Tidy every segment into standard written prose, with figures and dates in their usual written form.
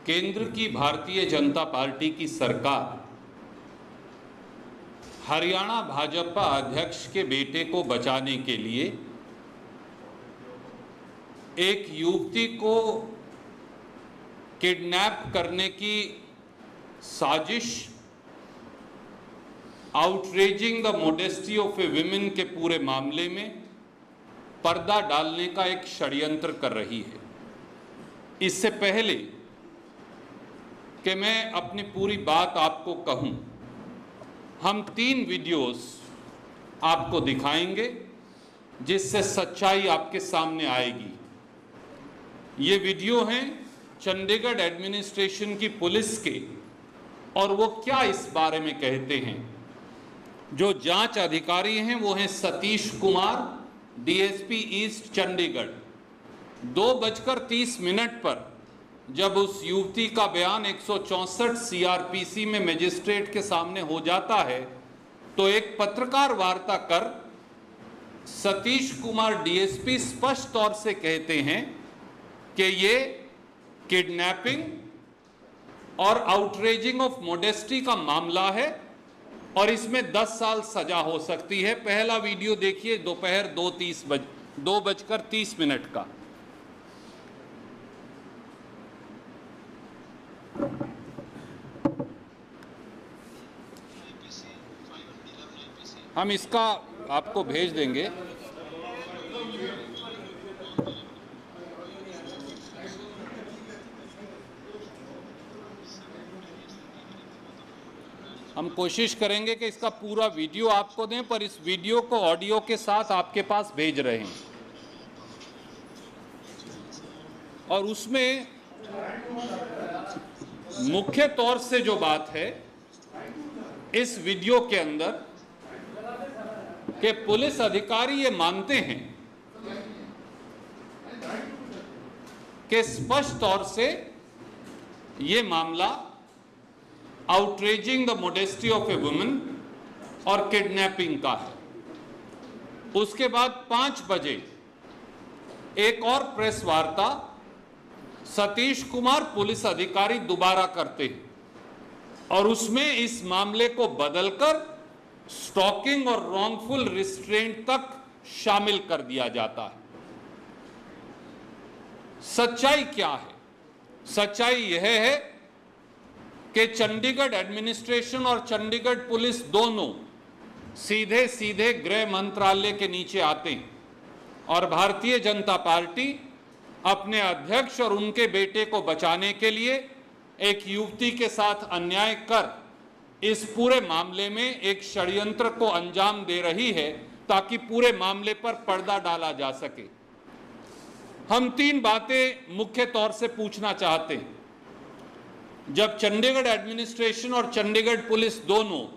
केंद्र की भारतीय जनता पार्टी की सरकार हरियाणा भाजपा अध्यक्ष के बेटे को बचाने के लिए एक युवती को किडनैप करने की साजिश, outraging the modesty of a women के पूरे मामले में पर्दा डालने का एक षड्यंत्र कर रही है। इससे पहले कि मैं अपनी पूरी बात आपको कहूं, हम 3 वीडियोस आपको दिखाएंगे जिससे सच्चाई आपके सामने आएगी। ये वीडियो हैं चंडीगढ़ एडमिनिस्ट्रेशन की पुलिस के, और वो क्या इस बारे में कहते हैं। जो जांच अधिकारी हैं वो हैं सतीश कुमार, डीएसपी ईस्ट चंडीगढ़। 2:30 पर जब उस युवती का बयान 164 सीआरपीसी में मजिस्ट्रेट के सामने हो जाता है तो एक पत्रकार वार्ता कर सतीश कुमार डीएसपी स्पष्ट तौर से कहते हैं कि ये किडनैपिंग और आउटरेजिंग ऑफ मोडेस्टी का मामला है और इसमें 10 साल सजा हो सकती है। पहला वीडियो देखिए, दोपहर 2:30 का। हम इसका आपको भेज देंगे। हम कोशिश करेंगे कि इसका पूरा वीडियो आपको दें, पर इस वीडियो को ऑडियो के साथ आपके पास भेज रहे हैं। और उसमें मुख्य तौर से जो बात है इस वीडियो के अंदर कि पुलिस अधिकारी ये मानते हैं कि स्पष्ट तौर से ये मामला outraging the modesty of a woman और किडनैपिंग का है। उसके बाद 5 बजे एक और प्रेस वार्ता सतीश कुमार पुलिस अधिकारी दोबारा करते हैं और उसमें इस मामले को बदलकर स्टॉकिंग और रॉन्गफुल रिस्ट्रेंट तक शामिल कर दिया जाता है। सच्चाई क्या है? सच्चाई यह है कि चंडीगढ़ एडमिनिस्ट्रेशन और चंडीगढ़ पुलिस दोनों सीधे सीधे गृह मंत्रालय के नीचे आते हैं और भारतीय जनता पार्टी अपने अध्यक्ष और उनके बेटे को बचाने के लिए एक युवती के साथ अन्याय कर इस पूरे मामले में एक षड्यंत्र को अंजाम दे रही है ताकि पूरे मामले पर पर्दा डाला जा सके। हम 3 बातें मुख्य तौर से पूछना चाहते हैं। जब चंडीगढ़ एडमिनिस्ट्रेशन और चंडीगढ़ पुलिस दोनों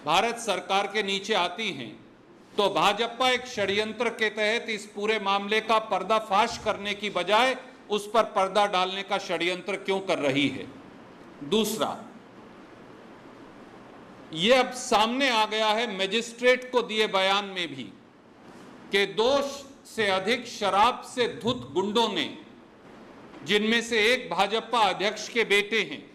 भारत सरकार के नीचे आती हैं तो भाजपा एक षड्यंत्र के तहत इस पूरे मामले का पर्दाफाश करने की बजाय उस पर पर्दा डालने का षड्यंत्र क्यों कर रही है। दूसरा, ये अब सामने आ गया है मजिस्ट्रेट को दिए बयान में भी कि 2 से अधिक शराब से धुत गुंडों ने, जिनमें से एक भाजपा अध्यक्ष के बेटे हैं,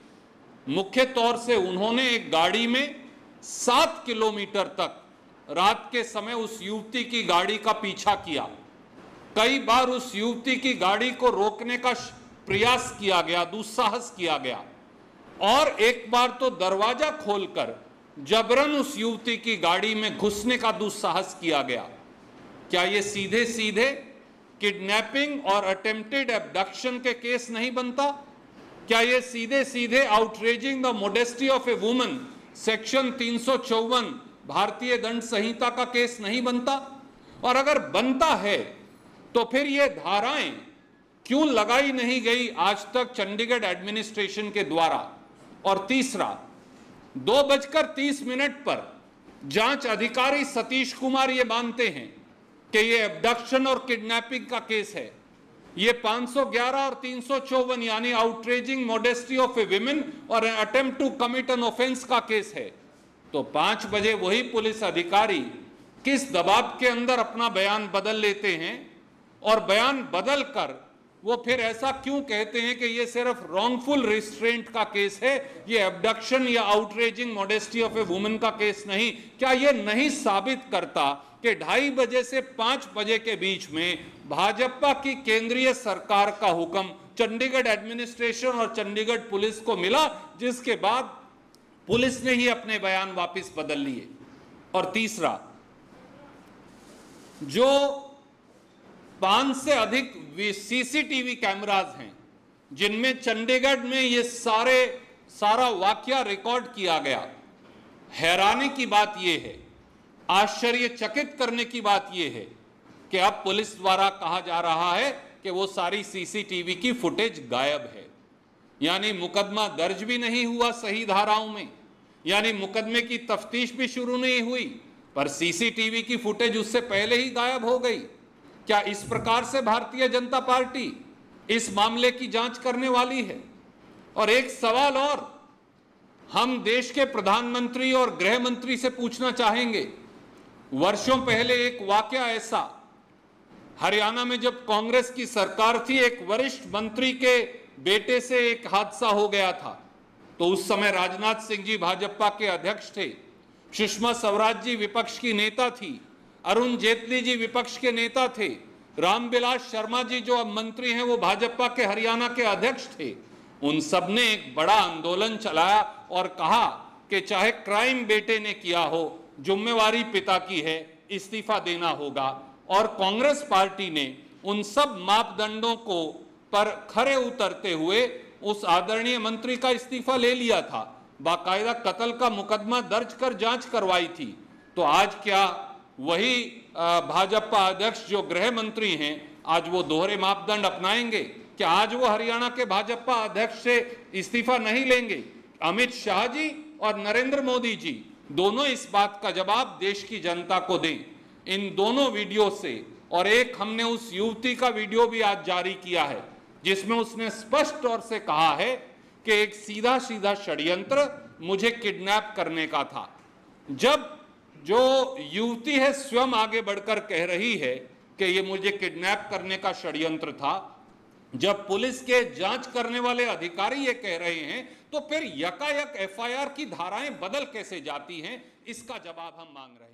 मुख्य तौर से उन्होंने एक गाड़ी में 7 किलोमीटर तक रात के समय उस युवती की गाड़ी का पीछा किया। कई बार उस युवती की गाड़ी को रोकने का प्रयास किया गया, दुस्साहस किया गया और एक बार तो दरवाजा खोलकर जबरन उस युवती की गाड़ी में घुसने का दुस्साहस किया गया। क्या ये सीधे सीधे किडनैपिंग और अटेम्प्टेड एब्डक्शन के केस नहीं बनता? क्या ये सीधे सीधे outraging the modesty of a woman section 354 भारतीय दंड संहिता का केस नहीं बनता? और अगर बनता है तो फिर ये धाराएं क्यों लगाई नहीं गई आज तक चंडीगढ़ एडमिनिस्ट्रेशन के द्वारा? और तीसरा, 2:30 पर जांच अधिकारी सतीश कुमार ये मानते हैं कि ये एब्डक्शन और किडनैपिंग का केस है। ये 511 और 354 यानी outraging modesty of a women और attempt to commit an offence का केस है। तो 5 बजे वही पुलिस अधिकारी किस दबाव के अंदर अपना बयान बदल लेते हैं और बयान बदल कर वो फिर ऐसा क्यों कहते हैं कि ये सिर्फ रॉन्गफुल रिस्ट्रेंट का केस है, ये एब्डक्शन या outraging modesty of a woman का केस नहीं? क्या ये नहीं साबित करता कि 2:30 बजे से 5 बजे के बीच में भाजपा की केंद्रीय सरकार का हुक्म चंडीगढ़ एडमिनिस्ट्रेशन और चंडीगढ़ पुलिस को मिला, जिसके बाद पुलिस ने ही अपने बयान वापस बदल लिए? और तीसरा, जो 5 से अधिक सीसीटीवी कैमरास हैं जिनमें चंडीगढ़ में ये सारा वाकया रिकॉर्ड किया गया, हैरानी की बात यह है, आश्चर्यचकित करने की बात यह है कि अब पुलिस द्वारा कहा जा रहा है कि वो सारी सीसीटीवी की फुटेज गायब है। यानी मुकदमा दर्ज भी नहीं हुआ सही धाराओं में, यानी मुकदमे की तफ्तीश भी शुरू नहीं हुई, पर सीसीटीवी की फुटेज उससे पहले ही गायब हो गई। क्या इस प्रकार से भारतीय जनता पार्टी इस मामले की जांच करने वाली है? और एक सवाल और हम देश के प्रधानमंत्री और गृह मंत्री से पूछना चाहेंगे। वर्षों पहले एक वाकया ऐसा, हरियाणा में जब कांग्रेस की सरकार थी, एक वरिष्ठ मंत्री के बेटे से एक हादसा हो गया था। तो उस समय राजनाथ सिंह जी भाजपा के अध्यक्ष थे, सुषमा स्वराज जी विपक्ष की नेता थी, अरुण जेटली जी विपक्ष के नेता थे, रामविलास शर्मा जी जो अब मंत्री हैं वो भाजपा के हरियाणा के अध्यक्ष थे। उन सब ने एक बड़ा आंदोलन चलाया और कहा कि चाहे क्राइम बेटे ने किया हो, जिम्मेवारी पिता की है, इस्तीफा देना होगा। और कांग्रेस पार्टी ने उन सब मापदंडों को पर खरे उतरते हुए उस आदरणीय मंत्री का इस्तीफा ले लिया था, बाकायदा कत्ल का मुकदमा दर्ज कर जांच करवाई थी। तो आज क्या वही भाजपा अध्यक्ष जो गृह मंत्री हैं, आज वो दोहरे मापदंड अपनाएंगे? क्या आज वो हरियाणा के भाजपा अध्यक्ष से इस्तीफा नहीं लेंगे? अमित शाह जी और नरेंद्र मोदी जी दोनों इस बात का जवाब देश की जनता को दें। इन दोनों वीडियो से, और एक हमने उस युवती का वीडियो भी आज जारी किया है जिसमें उसने स्पष्ट तौर से कहा है कि एक सीधा सीधा षड्यंत्र मुझे किडनैप करने का था। जब जो युवती है स्वयं आगे बढ़कर कह रही है कि ये मुझे किडनैप करने का षड्यंत्र था, जब पुलिस के जांच करने वाले अधिकारी ये कह रहे हैं, तो फिर यकायक एफआईआर की धाराएं बदल कैसे जाती हैं? इसका जवाब हम मांग रहे हैं।